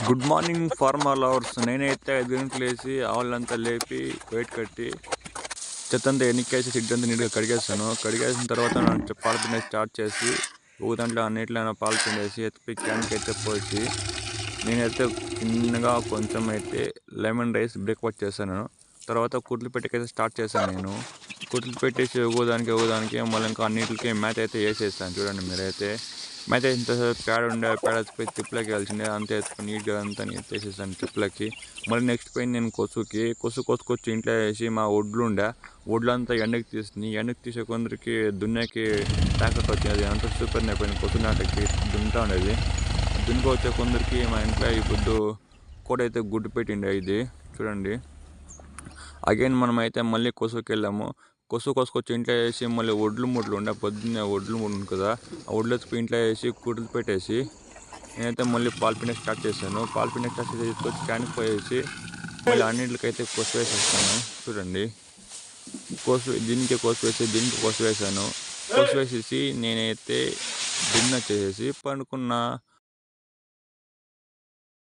Good morning farmer lovers. నేనైతే 5 గంటలకు లేచి ఆవులంతా లేపి వెయిట్ కట్టి చెత్తంతా ఎన్నికేసి సిడ్డంతా నీట్గా కడిగేస్తాను. కడిగేసిన తర్వాత పాలు పిండే స్టార్ట్ చేసి ఒక దాంట్లో అన్నిట్లైనా పాలు పిండేసి ఎత్తిపోయి క్యాన్కి అయితే పోసి నేనైతే చిన్నగా కొంచెం అయితే లెమన్ రైస్ బ్రేక్ఫాస్ట్ చేశాను. తర్వాత కుట్లు పెట్టకైతే స్టార్ట్ చేశాను. నేను కుట్లు పెట్టేసి ఒకదానికి మళ్ళీ ఇంకా అన్నిటికి మేత అయితే వేసేస్తాను. చూడండి మీరైతే మేత వేసిన తర్వాత పేడ ఎత్తిపోయి తిప్పులకి వెళ్ళాల్సిందే. అంతే ఎత్తుకొని నీట్గా అంతా వేసేసాను తిప్పులకి. మళ్ళీ నెక్స్ట్ పోయింది నేను కొసు కోసుకొచ్చి ఇంట్లో వేసి మా ఒడ్లంతా ఎండకి తీసే కొందరికి దున్నేకి ట్రాక్టర్ వచ్చింది. అది అంతా సూపర్ అయిపోయింది. కొసు నాటకి దున్నుతూ ఉండేది. దున్నుకు వచ్చే కొందరికి మా ఇంట్లో ఈ పొద్దు కూడా అయితే గుడ్డు పెట్టిండే. ఇది చూడండి. అగైన్ మనమైతే మళ్ళీ కొసుకి వెళ్ళాము. కోసుకొచ్చి ఇంట్లో వేసి మళ్ళీ ఒడ్లు ముడ్లు ఉండే పొద్దున్నే ఒడ్లు ముడ్లు కదా, ఆ ఒడ్లు ఎత్తుకు ఇంట్లో వేసి కుట్లు పెట్టేసి నేనైతే మళ్ళీ పాలు పిండే స్టార్ట్ చేశాను. పాలు పిండే స్టార్ట్ చేసి తీసుకొచ్చి క్యాన్కి పోయేసి మళ్ళీ అన్నింటికైతే కొసు వేసేస్తాను. చూడండి, దీనికి కొసు వేసాను. కొసు వేసేసి నేనైతే డిన్నర్ చేసేసి పండుకున్నా.